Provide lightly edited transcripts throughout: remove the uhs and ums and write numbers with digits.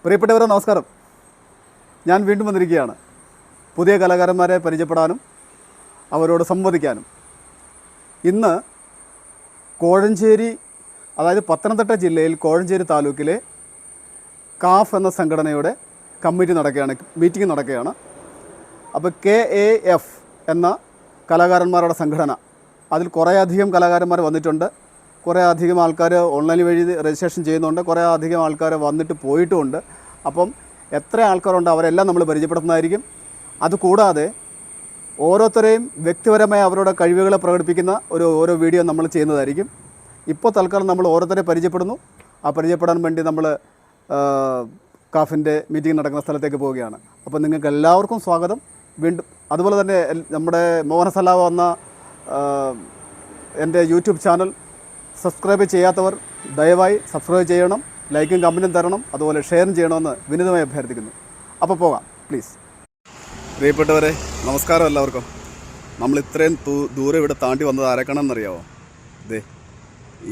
പ്രിയപ്പെട്ടവരെ നമസ്കാരം. ഞാൻ വീണ്ടും വന്നിരിക്കുകയാണ് പുതിയ കലാകാരന്മാരെ പരിചയപ്പെടാനും അവരോട് സംവദിക്കാനും. ഇന്ന് കോഴഞ്ചേരി, അതായത് പത്തനംതിട്ട ജില്ലയിൽ കോഴഞ്ചേരി താലൂക്കിലെ കാഫ് എന്ന സംഘടനയുടെ കമ്മിറ്റി നടക്കുകയാണ്, മീറ്റിംഗ് നടക്കുകയാണ്. അപ്പോൾ KAF എന്ന കലാകാരന്മാരുടെ സംഘടന, അതിൽ കുറേയധികം കലാകാരന്മാർ വന്നിട്ടുണ്ട്. കുറേ അധികം ആൾക്കാർ ഓൺലൈൻ വഴി രജിസ്ട്രേഷൻ ചെയ്യുന്നുണ്ട്. കുറേ അധികം ആൾക്കാർ വന്നിട്ട് പോയിട്ടുമുണ്ട്. അപ്പം എത്ര ആൾക്കാരുണ്ട് അവരെല്ലാം നമ്മൾ പരിചയപ്പെടുത്തുന്നതായിരിക്കും. അതുകൂടാതെ ഓരോരുത്തരെയും വ്യക്തിപരമായി അവരുടെ കഴിവുകളെ പ്രകടിപ്പിക്കുന്ന ഓരോ വീഡിയോ നമ്മൾ ചെയ്യുന്നതായിരിക്കും. ഇപ്പോൾ തൽക്കാലം നമ്മൾ ഓരോരുത്തരെ പരിചയപ്പെടുന്നു. ആ പരിചയപ്പെടാൻ വേണ്ടി നമ്മൾ കാഫിൻ്റെ മീറ്റിംഗ് നടക്കുന്ന സ്ഥലത്തേക്ക് പോവുകയാണ്. അപ്പോൾ നിങ്ങൾക്ക് എല്ലാവർക്കും സ്വാഗതം വീണ്ടും. അതുപോലെ തന്നെ നമ്മുടെ മോഹന സലാവ എന്ന എൻ്റെ യൂട്യൂബ് ചാനൽ സബ്സ്ക്രൈബ് ചെയ്യാത്തവർ ദയവായി സബ്സ്ക്രൈബ് ചെയ്യണം, ലൈക്കും കമൻറ്റും തരണം, അതുപോലെ ഷെയറും ചെയ്യണമെന്ന് വിനീതമായി അഭ്യർത്ഥിക്കുന്നു. അപ്പോൾ പോകാം പ്ലീസ്. പ്രിയപ്പെട്ടവരെ നമസ്കാരം എല്ലാവർക്കും. നമ്മൾ ഇത്രയും ദൂരം ഇവിടെ താണ്ടി വന്നത് ആരെക്കാണെന്നറിയാമോ? ഇതേ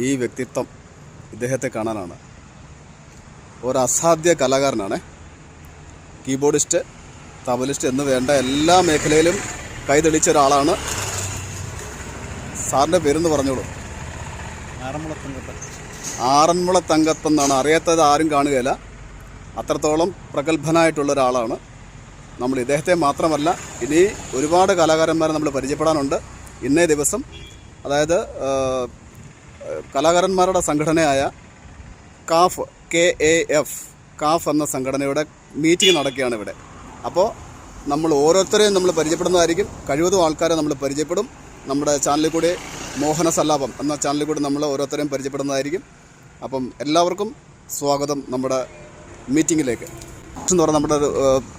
ഈ വ്യക്തിത്വം, ഇദ്ദേഹത്തെ കാണാനാണ്. ഒരു അസാധ്യ കലാകാരനാണ്. കീബോർഡിസ്റ്റ്, തബലിസ്റ്റ് എന്ന് വേണ്ട എല്ലാ മേഖലയിലും കൈതെളിച്ച ഒരാളാണ്. സാറിൻ്റെ പേരെന്ന് പറഞ്ഞോളൂ. ആറന്മുള തങ്കപ്പൻ എന്നാണ്. അറിയാത്തത് ആരും കാണുകയില്ല. അത്രത്തോളം പ്രഗത്ഭനായിട്ടുള്ള ഒരാളാണ്. നമ്മൾ ഇദ്ദേഹത്തെ മാത്രമല്ല, ഇനി ഒരുപാട് കലാകാരന്മാരെ നമ്മൾ പരിചയപ്പെടാനുണ്ട് ഇന്നേ ദിവസം. അതായത് കലാകാരന്മാരുടെ സംഘടനയായ കാഫ്, KAF, കാഫ് എന്ന സംഘടനയുടെ മീറ്റിംഗ് നടക്കുകയാണ് ഇവിടെ. അപ്പോൾ നമ്മൾ ഓരോരുത്തരെയും നമ്മൾ പരിചയപ്പെടുന്നതായിരിക്കും. കഴിവതും ആൾക്കാരെ നമ്മൾ പരിചയപ്പെടും. നമ്മുടെ ചാനലിൽ കൂടി, മോഹന സല്ലാപം എന്ന ചാനലിൽ കൂടി നമ്മൾ ഓരോരുത്തരെയും പരിചയപ്പെടുന്നതായിരിക്കും. അപ്പം എല്ലാവർക്കും സ്വാഗതം നമ്മുടെ മീറ്റിങ്ങിലേക്ക്. എന്ന് പറഞ്ഞാൽ നമ്മുടെ ഒരു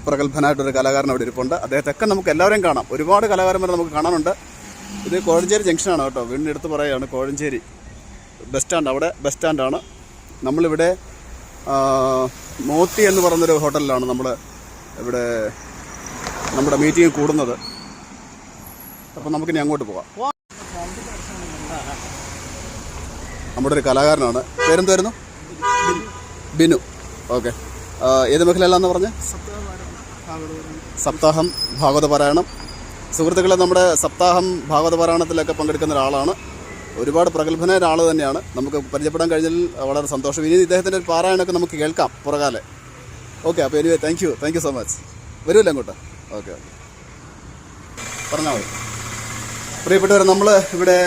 പ്രഗത്ഭനായിട്ടൊരു കലാകാരൻ അവിടെ ഇരിപ്പുണ്ട്. അദ്ദേഹത്തൊക്കെ നമുക്ക് എല്ലാവരെയും കാണാം. ഒരുപാട് കലാകാരന്മാരെ നമുക്ക് കാണാനുണ്ട്. ഇത് കോഴഞ്ചേരി ജംഗ്ഷനാണ് കേട്ടോ. വീടിൻ്റെ അടുത്ത് പറയുകയാണ് കോഴഞ്ചേരി ബസ് സ്റ്റാൻഡ്. അവിടെ ബസ് സ്റ്റാൻഡാണ്. നമ്മളിവിടെ മോത്തി എന്ന് പറയുന്നൊരു ഹോട്ടലിലാണ് നമ്മൾ ഇവിടെ നമ്മുടെ മീറ്റിംഗ് കൂടുന്നത്. അപ്പോൾ നമുക്കിനി അങ്ങോട്ട് പോകാം. നമ്മുടെ ഒരു കലാകാരനാണ്. പേരെന്തായിരുന്നു? ബിനു. ഓക്കെ. ഏത് മേഖലയിലാണെന്ന് പറഞ്ഞ്? സപ്താഹം ഭാഗവത പാരായണം. സുഹൃത്തുക്കളെ, നമ്മുടെ സപ്താഹം ഭാഗവത പാരായണത്തിലൊക്കെ പങ്കെടുക്കുന്ന ഒരാളാണ്. ഒരുപാട് പ്രഗത്ഭനായ ഒരാൾ തന്നെയാണ്. നമുക്ക് പരിചയപ്പെടാൻ കഴിഞ്ഞതിൽ വളരെ സന്തോഷം. ഇനി ഇദ്ദേഹത്തിൻ്റെ ഒരു പാരായണമൊക്കെ നമുക്ക് കേൾക്കാം പുറകാലെ. ഓക്കെ. അപ്പോൾ anyway thank you so much. വരുമല്ലോ അങ്ങോട്ട്? ഓക്കെ പറഞ്ഞാൽ മതി. പ്രിയപ്പെട്ടവർ, നമ്മൾ ഇവിടെ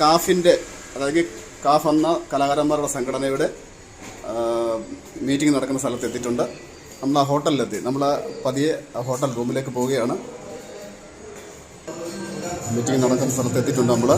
കാഫിൻ്റെ, അതായത് കാഫ് എന്ന കലാകാരന്മാരുടെ സംഘടനയുടെ മീറ്റിംഗ് നടക്കുന്ന സ്ഥലത്ത് എത്തിയിട്ടുണ്ട്. നമ്മൾ ആ ഹോട്ടലിലെത്തി. നമ്മൾ പതിയെ ആ ഹോട്ടൽ റൂമിലേക്ക് പോവുകയാണ്. മീറ്റിംഗ് നടക്കുന്ന സ്ഥലത്ത് എത്തിയിട്ടുണ്ട് നമ്മൾ.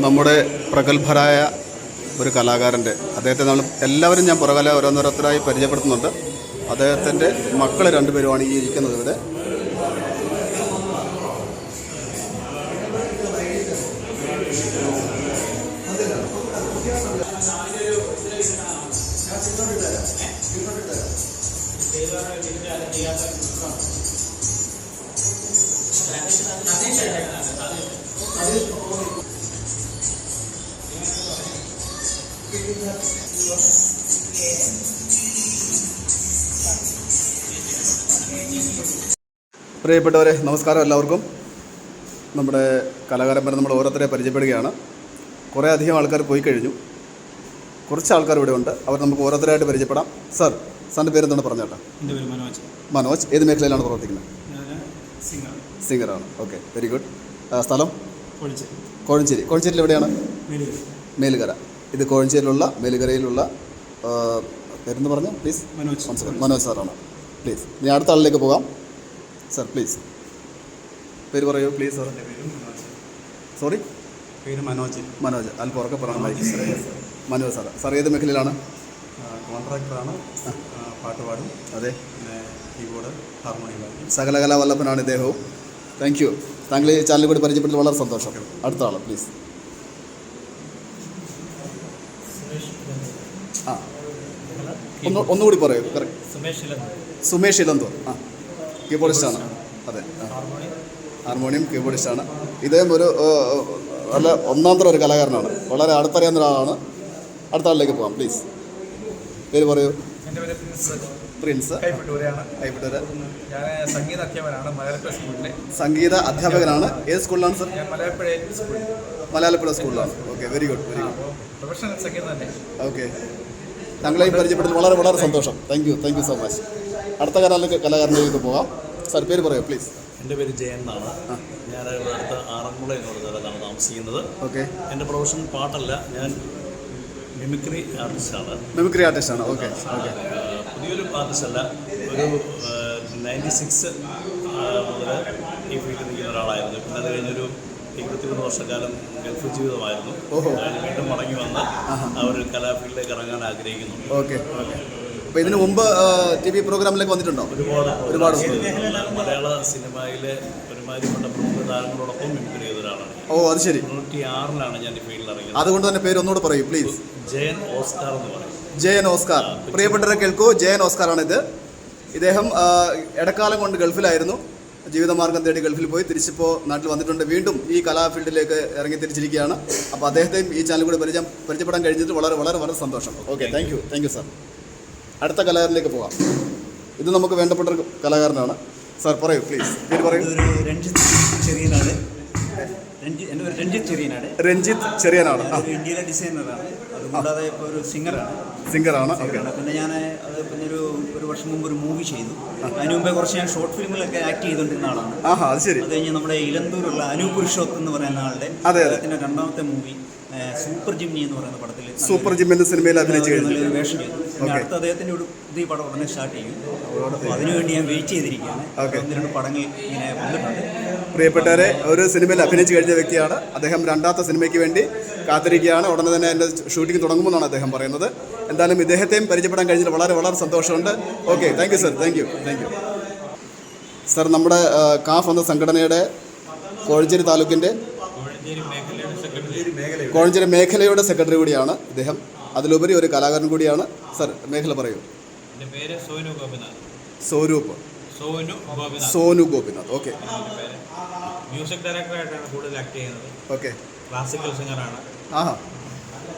നമ്മുടെ പ്രഗത്ഭരായ ഒരു കലാകാരൻ്റെ, അദ്ദേഹത്തെ നമ്മൾ എല്ലാവരും ഞാൻ പുറകാല ഓരോന്നോരോരുത്തരായി പരിചയപ്പെടുത്തുന്നുണ്ട്. അദ്ദേഹത്തിൻ്റെ മക്കൾ രണ്ടുപേരുമാണ് ഈ ഇരിക്കുന്നത് ഇവിടെ. പ്രിയപ്പെട്ടവരെ നമസ്കാരം എല്ലാവർക്കും. നമ്മുടെ കലാകാരന്മാരെ നമ്മൾ ഓരോരുത്തരെ പരിചയപ്പെടുകയാണ്. കുറേ അധികം ആൾക്കാർ പോയി കഴിഞ്ഞു. കുറച്ച് ആൾക്കാർ ഇവിടെ ഉണ്ട്. അവർ നമുക്ക് ഓരോരുത്തരായിട്ട് പരിചയപ്പെടാം. സാറിൻ്റെ പേരെന്താണ് പറഞ്ഞേട്ടാ? എൻ്റെ പേര് മനോജ്. മനോജ്. ഏത് മേഖലയിലാണ് പ്രവർത്തിക്കുന്നത്? സിംഗറാണ്. Okay, very good. സ്ഥലം? കോഴഞ്ചേരി. കോഴഞ്ചേരിയിൽ എവിടെയാണ്? മേലുകര. ഇത് കോഴഞ്ചേരിയിലുള്ള മേലുകരയിലുള്ള പേരെന്ന് പറഞ്ഞാൽ പ്ലീസ്? മനോജ് സാറാണ്. പ്ലീസ് ഇനി അടുത്ത ആളിലേക്ക് പോകാം. സാർ പ്ലീസ് പേര് പറയൂ പ്ലീസ്. സാർ സോറി, പേര് മനോജ്. അല്പം ഉറക്കെ പറയണം. മനോജ് സാർ ഏത് മേഖലയിലാണ്? കോൺട്രാക്ടറാണ്. പാട്ട് പാടും. അതെ. പിന്നെ കീബോർഡ്, ഹാർമോണിയം. സകലകലാവല്ലഭനാണ് ഇദ്ദേഹവും. Thank you. താങ്കൾ ഈ ചാനൽ കൂടി പരിചയപ്പെടുന്നത് വളരെ സന്തോഷം. അടുത്ത ആൾ പ്ലീസ്. ആ ഒന്നുകൂടി പറയൂ. കറക്റ്റ്. സുമേഷ് ഇലന്തൂർ. ആ, കീബോർഡിസ്റ്റാണ്. അതെ, ഹാർമോണിയം കീബോർഡിസ്റ്റാണ്. ഇദ്ദേഹം ഒരു നല്ല ഒന്നാന്തരം ഒരു കലാകാരനാണ്, വളരെ അടുത്തറിയാവുന്ന ഒരാളാണ്. അടുത്ത ആളിലേക്ക് പോകാം പ്ലീസ്. പേര് പറയൂ. എൻ്റെ പേര് പ്രിൻസ്. കൈപ്പറ്റൂരാണ്. കൈപ്പറ്റൂര്. ഞാൻ സംഗീത അധ്യാപകനാണ് മലയാളപ്പുഴ സ്കൂളിലെ. സംഗീത അധ്യാപകനാണ്. ഏത് സ്കൂളിലാണ് സർ? ഞാൻ മലയാളപ്പുഴ സ്കൂളിൽ. മലയാളപ്പുഴ സ്കൂളിലാണ്. Okay, very good, very good. Professional സംഗീതം തന്നെ. ഓക്കെ, ഞങ്ങളെയും പരിചയപ്പെട്ടതിൽ വളരെ വളരെ സന്തോഷം. Thank you so much. അടുത്ത കലാകാരനിലേക്ക് പോകാം. സാർ പേര് പറയൂ പ്ലീസ്. എൻ്റെ പേര് ജയൻ എന്നാണ്. ഞാൻ ഇവിടെ അടുത്ത് ആറന്മുള എന്ന് പറഞ്ഞ സ്ഥലത്താണ് താമസിക്കുന്നത്. ഓക്കെ. എൻ്റെ പ്രൊഫഷൻ പാട്ടല്ല, ഞാൻ മിമിക്രി ആർട്ടിസ്റ്റാണ്. മിമിക്രി ആർട്ടിസ്റ്റാണ്. Okay okay. പുതിയൊരു ആർട്ടിസ്റ്റല്ല, ഒരു 96 മുതൽ ഈ ഫീൽഡിൽ നിൽക്കുന്ന ഒരാളായിരുന്നു. പിന്നെ അത് കഴിഞ്ഞൊരു 21 വർഷക്കാലം ഗൾഫ് ജീവിതമായിരുന്നു. ഞാൻ വീണ്ടും മടങ്ങി വന്ന് ആ ഒരു കലാഫീൽഡിലേക്ക് ഇറങ്ങാൻ ആഗ്രഹിക്കുന്നു. Okay okay. അപ്പോൾ ഇതിനു മുമ്പ് TV പ്രോഗ്രാമിലേക്ക് വന്നിട്ടുണ്ടോ? ഒരുപാട് മലയാള സിനിമയിലെ ഒരുമാതിരിപ്പെട്ട പ്രമുഖ താരങ്ങളോടൊപ്പം മിമിക്രി ചെയ്ത ഒരാളാണ്. ഓ, അത് ശരി. 96-ലാണ് ഞാൻ ഈ ഫീൽഡിൽ ഇറങ്ങിയത്. അതുകൊണ്ട് തന്നെ പേര് ഒന്നുകൂടെ പറയൂ പ്ലീസ്. ജയൻ ഓസ്കാർ എന്ന് പറയും. ജയൻ ഓസ്കാർ. പ്രിയപ്പെട്ടവരെ കേൾക്കൂ, ജയൻ ഓസ്കാറാണിത്. ഇദ്ദേഹം ഇടക്കാലം കൊണ്ട് ഗൾഫിലായിരുന്നു. ജീവിതമാർഗം തേടി ഗൾഫിൽ പോയി തിരിച്ചിപ്പോൾ നാട്ടിൽ വന്നിട്ടുണ്ട്. വീണ്ടും ഈ കലാഫീൽഡിലേക്ക് ഇറങ്ങി തിരിച്ചിരിക്കുകയാണ്. അപ്പോൾ അദ്ദേഹത്തെയും ഈ ചാനൽ കൂടി പരിചയപ്പെടാൻ കഴിഞ്ഞിട്ട് വളരെ വളരെ വളരെ സന്തോഷം. Okay, thank you sir. അടുത്ത കലാകാരനിലേക്ക് പോകാം. ഇത് നമുക്ക് വേണ്ടപ്പെട്ട ഒരു കലാകാരനാണ്. സാർ പറയൂ പ്ലീസ്. പേര് പറയൂ. രഞ്ജിത്ത് ചെറിയനാട്. എൻ്റെ പേര് രഞ്ജിത്ത് ചെറിയനാട്. രഞ്ജിത്ത് ചെറിയനാട്. ഇന്ത്യയിലെ ഡിസൈനറാണ്. അതുകൂടാതെ ഇപ്പോൾ ഒരു സിംഗറാണ്. ഓക്കെ. പിന്നെ ഞാൻ അത് പിന്നെ ഒരു വർഷം മുമ്പ് ഒരു മൂവി ചെയ്തു. അതിന് മുമ്പേ കുറച്ച് ഞാൻ ഷോർട്ട് ഫിലിമിലൊക്കെ ആക്ട് ചെയ്തുകൊണ്ടിരുന്ന ആളാണ്. അത് ശരി. അത് കഴിഞ്ഞ് നമ്മുടെ ഇലന്തൂരുള്ള അനൂപ് പുരുഷോത്തം എന്ന് പറയുന്ന ആളുടെ അദ്ദേഹത്തിൻ്റെ രണ്ടാമത്തെ മൂവി സൂപ്പർ ജിംനി എന്ന് പറയുന്ന പടത്തിൽ സൂപ്പർ ജിം എന്ന സിനിമയിൽ അഭിനയിച്ചു കഴിഞ്ഞു. നല്ലൊരു വേഷം ചെയ്തു. പിന്നെ അടുത്ത അദ്ദേഹത്തിൻ്റെ ഒരു പുതിയ പടം ഉടനെ സ്റ്റാർട്ട് ചെയ്യും. അപ്പോൾ അതിനുവേണ്ടി ഞാൻ വെയിറ്റ് ചെയ്തിരിക്കുകയാണ്. 1-2 പടങ്ങൾ ഇങ്ങനെ വന്നിട്ടുണ്ട്. പ്രിയപ്പെട്ടവരെ, ഒരു സിനിമയിൽ അഭിനയിച്ചു കഴിഞ്ഞ വ്യക്തിയാണ് അദ്ദേഹം. രണ്ടാമത്തെ സിനിമയ്ക്ക് വേണ്ടി കാത്തിരിക്കുകയാണ്. ഉടനെ തന്നെ എൻ്റെ ഷൂട്ടിംഗ് തുടങ്ങുമെന്നാണ് അദ്ദേഹം പറയുന്നത്. എന്തായാലും ഇദ്ദേഹത്തെയും പരിചയപ്പെടാൻ കഴിഞ്ഞതിൽ വളരെ വളരെ സന്തോഷമുണ്ട്. Okay, thank you sir. Thank you sir. നമ്മുടെ കാഫ് എന്ന സംഘടനയുടെ കോഴഞ്ചേരി താലൂക്കിൻ്റെ കോഴഞ്ചേരി മേഖലയുടെ സെക്രട്ടറി കൂടിയാണ് ഇദ്ദേഹം. അതിലുപരി ഒരു കലാകാരൻ കൂടിയാണ്. സർ, മേഖല പറയൂ. എൻ്റെ പേര് സോനു ഗോപിനാഥ്. സോനു ഗോപിനാഥ്. ഓക്കെ. മ്യൂസിക് ഡയറക്ടറായിട്ടാണ് കൂടുതൽ ആക്ട് ചെയ്യുന്നത്. ഓക്കെ. ക്ലാസിക്കൽ സിംഗറാണ്.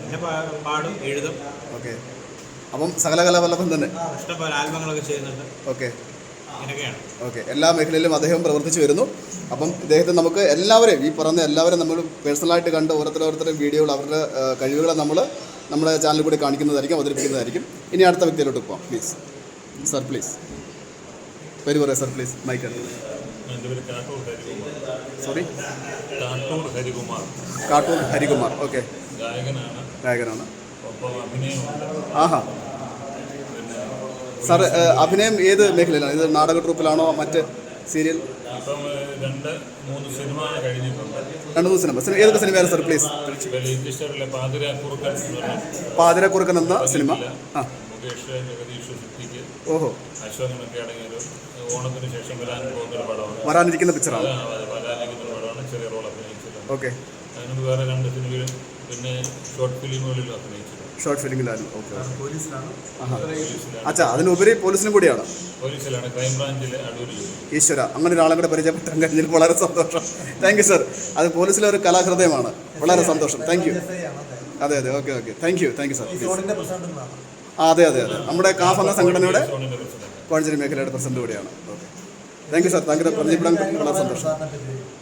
പിന്നെ പാടും എഴുതും. ഓക്കെ. അപ്പം സകല കലാവല്ലഭം തന്നെ. ഇഷ്ടംപോലെ ആൽബങ്ങളൊക്കെ ചെയ്യുന്നുണ്ട്. ഓക്കെ. ഇങ്ങനെയൊക്കെയാണ്. ഓക്കെ. എല്ലാ മേഖലയിലും അദ്ദേഹം പ്രവർത്തിച്ചു വരുന്നു. അപ്പം ഇദ്ദേഹത്തെ നമുക്ക് എല്ലാവരെയും, ഈ പറഞ്ഞ എല്ലാവരും നമ്മൾ പേഴ്സണലായിട്ട് കണ്ട് ഓരോരുത്തരുടെയും വീഡിയോകൾ അവരുടെ കഴിവുകളെ നമ്മുടെ ചാനലിൽ കൂടി കാണിക്കുന്നതായിരിക്കും, അവതരിപ്പിക്കുന്നതായിരിക്കും. ഇനി അടുത്ത വ്യക്തിയിലോട്ട് പോകാം പ്ലീസ്. Sir please. പേര് പറയാം സർ പ്ലീസ്. മൈക്ക്. എൻ്റെ പേര് കാട്ടൂർ ഹരികുമാർ. കാട്ടൂർ ഹരികുമാർ. ഓക്കെ. ഗായകനാണ്. ഒപ്പം അഭിനയമുണ്ട്. സാർ, അഭിനയം ഏത് മേഖലയിലാണ്? ഇത് നാടക ട്രൂപ്പിലാണോ മറ്റ് സീരിയൽ? ഇപ്പം 2-3 സിനിമ കഴിഞ്ഞിട്ടുണ്ട്. 2-3 സിനിമ. ഏതൊക്കെ സിനിമയാണ് സർ പ്ലീസ്? ലിസ്റ്ററിലെ പാതിരക്കുറുക്കൻ എന്ന സിനിമ. മുകേഷ്, ജഗദീഷ്, സിദ്ദിഖ്, ഓഹോ, അശ്വനൊക്കെ അടങ്ങിയൊരു ഓണത്തിന് ശേഷം വരാനിരിക്കുന്ന പടമാണ്. വരാനിരിക്കുന്ന പിക്ചറാണ്. പടമാണ്. ചെറിയ റോൾ അഭിനയിച്ചത്. ഓക്കെ. അതിനോട് വേറെ 2 സിനിമയിലും പിന്നെ ഷോർട്ട് ഫിലിമുകളിലും അഭിനയിച്ചത്. ഷോർട്ട് ഫിലിമിലായിരുന്നു. ഓക്കെ. അച്ഛാ, അതിനുപരി പോലീസിലും കൂടിയാണ്. പോലീസിലാണ്, ക്രൈംബ്രാഞ്ചിലെ അടൂരിൽ. ഈശ്വര, അങ്ങനെ ഒരാളെ കൂടെ പരിചയപ്പെട്ടാൻ കഴിഞ്ഞതിൽ വളരെ സന്തോഷം. Thank you sir. അത് പോലീസിലെ ഒരു കലാഹൃദയമാണ്. വളരെ സന്തോഷം. Thank you. അതെ. ഓക്കെ. Thank you sir. അതെ. നമ്മുടെ കാഫ് എന്ന സംഘടനയുടെ കോഴഞ്ചേരി മേഖലയുടെ പ്രസിഡന്റ് കൂടിയാണ്. ഓക്കെ. Thank you sir. താങ്കളുടെ പരിചയപ്പെടാൻ വളരെ സന്തോഷം.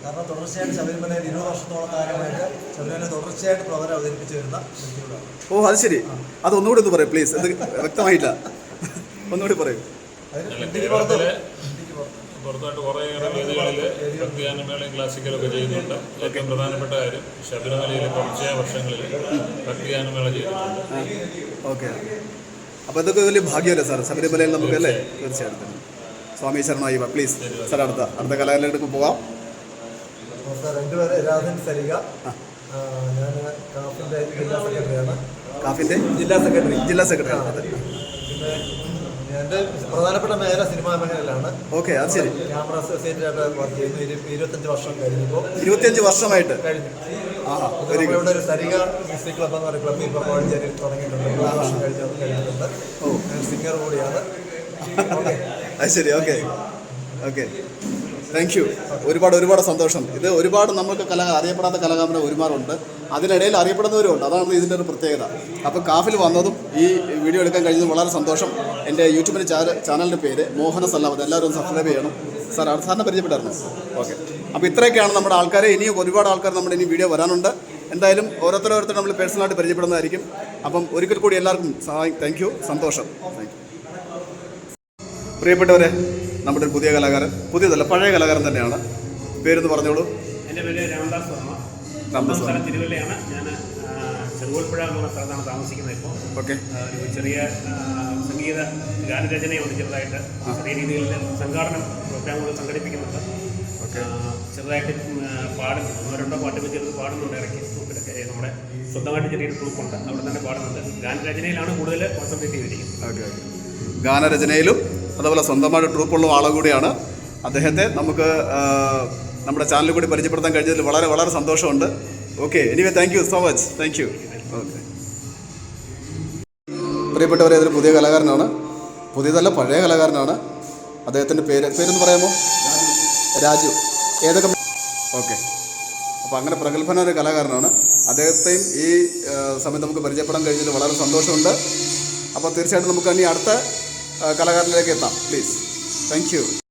കാരണം തുടർച്ചയായിട്ട് ശബരിമലയിൽ 20 വർഷത്തോളം കാലമായിട്ട് ശബരിമല തുടർച്ചയായിട്ട് പ്രവർത്തനം അവതരിപ്പിച്ചു വരുന്ന വ്യക്തികളാണ്. ഓ, അത് ശരി. അതൊന്നുകൂടി ഒന്ന് പറയൂ പ്ലീസ്. ഇത് വ്യക്തമായില്ല, ഒന്നുകൂടി പറയൂ. പുറത്തോട്ട് കുറേയേറെ വേദികളിൽ ഭക്തിഗാനമേളയും ക്ലാസിക്കലൊക്കെ ചെയ്യുന്നുണ്ട്. ഏറ്റവും പ്രധാനപ്പെട്ട കാര്യം ശബരിമലയിലെ തുടർച്ചയായ വർഷങ്ങളിൽ ഭക്തിഗാനമേള ചെയ്തിട്ടുണ്ട്. ഓക്കെ. അപ്പോൾ ഇതൊക്കെ വലിയ ഭാഗ്യമല്ലേ സാർ ശബരിമലയിൽ നമുക്ക്, അല്ലേ? തീർച്ചയായിട്ടും. സ്വാമി ശരണമായി. പ്ലീസ് സാർ, അടുത്ത കലാകാരനിലേക്ക് പോവാം. എൻ്റെ പേര് രാധൻ സരിക. ഞാൻ കാഫിൻ്റെ ജില്ലാ സെക്രട്ടറിയാണ്. കാഫിൻ്റെ ജില്ലാ സെക്രട്ടറി. പിന്നെ എൻ്റെ പ്രധാനപ്പെട്ട മേഖല സിനിമാ മേഖലയിലാണ്. ഓക്കെ, അത് ശരി. ക്യാമറ അസോസിയേറ്റായിട്ട് വർക്ക് ചെയ്യുന്നു. 25 വർഷം കഴിഞ്ഞപ്പോൾ. 25 വർഷമായിട്ട് കഴിഞ്ഞു. നമ്മളിവിടെ ഒരു സരിക മ്യൂസിക് ക്ലബ് എന്ന് പറയുന്ന ക്ലബ്ബ് ഇപ്പോൾ കോഴഞ്ചേരിയിൽ തുടങ്ങിയിട്ടുണ്ട് 3 വർഷം കഴിഞ്ഞിട്ടുണ്ട്. സിംഗർ കൂടിയാണ്. ഓക്കെ, അത് ശരി. Okay okay, thank you. ഒരുപാട് സന്തോഷം. ഇത് ഒരുപാട് നമുക്ക് അറിയപ്പെടാത്ത കലാകാരന്മാർ ഒരുപാടുണ്ട്, അതിനിടയിൽ അറിയപ്പെടുന്നവരുമുണ്ട്. അതാണ് ഇതിൻ്റെ ഒരു പ്രത്യേകത. അപ്പോൾ കാഫിൽ വന്നതും ഈ വീഡിയോ എടുക്കാൻ കഴിഞ്ഞതും വളരെ സന്തോഷം. എൻ്റെ യൂട്യൂബിൻ്റെ ചാനലിൻ്റെ പേര് മോഹന സല്ലാമത്ത്. എല്ലാവരും ഒന്ന് സബ്സ്ക്രൈബ് ചെയ്യണം. സാറിനെ പരിചയപ്പെട്ടായിരുന്നു. ഓക്കെ, അപ്പോൾ ഇത്രയൊക്കെയാണ് നമ്മുടെ ആൾക്കാരെ. ഇനിയും ഒരുപാട് ആൾക്കാർ നമ്മുടെ ഇനി വീഡിയോ വരാനുണ്ട്. എന്തായാലും ഓരോരുത്തർ നമ്മൾ പേഴ്സണലായിട്ട് പരിചയപ്പെടുന്നതായിരിക്കും. അപ്പം ഒരിക്കൽ കൂടി എല്ലാവർക്കും താങ്ക് യു, സന്തോഷം. Thank you. പ്രിയപ്പെട്ടവരെ, നമ്മുടെ ഒരു പുതിയ കലാകാരൻ, പുതിയതല്ല പഴയ കലാകാരൻ തന്നെയാണ്. പേരെന്ന് പറഞ്ഞോളൂ. എൻ്റെ പേര് രാംദാസ് വർമ്മ. സ്ഥലം തിരുവല്ലയാണ്. ഞാൻ ചെറുകോൽപ്പുഴ എന്ന് പറഞ്ഞ സ്ഥലത്താണ് താമസിക്കുന്നത് ഇപ്പോൾ. ഓക്കെ. ഒരു ചെറിയ സംഗീത ഗാനരചനയുണ്ട്. ചെറുതായിട്ട് ചെറിയ രീതിയിൽ സംഘാടനം പ്രോഗ്രാമുകൾ സംഘടിപ്പിക്കുന്നുണ്ട്. ചെറുതായിട്ട് പാടുന്നുണ്ട്. 1-2 പാട്ടുകൾ ചെറുത് പാടുന്നുണ്ട്. ഇടയ്ക്ക് നമ്മുടെ സ്വന്തമായിട്ട് ചെറിയൊരു ട്രൂപ്പുണ്ട്, അവിടെ തന്നെ പാടുന്നുണ്ട്. ഗാനരചനയിലാണ് കൂടുതൽ കോൺസെൻട്രേറ്റ് ചെയ്തിരിക്കുന്നത്. ഓക്കെ, ഗാനരചനയിലും അതുപോലെ സ്വന്തമായിട്ട് ട്രൂപ്പുള്ള ആളെ കൂടിയാണ്. അദ്ദേഹത്തെ നമുക്ക് നമ്മുടെ ചാനലിൽ കൂടി പരിചയപ്പെടുത്താൻ കഴിഞ്ഞതിൽ വളരെ സന്തോഷമുണ്ട്. Okay, anyway thank you so much. Thank you. Okay, പ്രിയപ്പെട്ടവരെ, ഇതൊരു പുതിയ കലാകാരനാണ്. പുതിയതല്ല പഴയ കലാകാരനാണ്. അദ്ദേഹത്തിൻ്റെ പേരെന്ന് പറയാമോ? രാജു. ഏതൊക്കെ? ഓക്കെ, അപ്പോൾ അങ്ങനെ പ്രഗത്ഭനായ ഒരു കലാകാരനാണ്. അദ്ദേഹത്തെയും ഈ സമയത്ത് നമുക്ക് പരിചയപ്പെടാൻ കഴിഞ്ഞതിൽ വളരെ സന്തോഷമുണ്ട്. അപ്പോൾ തീർച്ചയായിട്ടും നമുക്ക് ഇനി അടുത്ത കലാകാരനിലേക്ക് എത്താം. പ്ലീസ്. Thank you.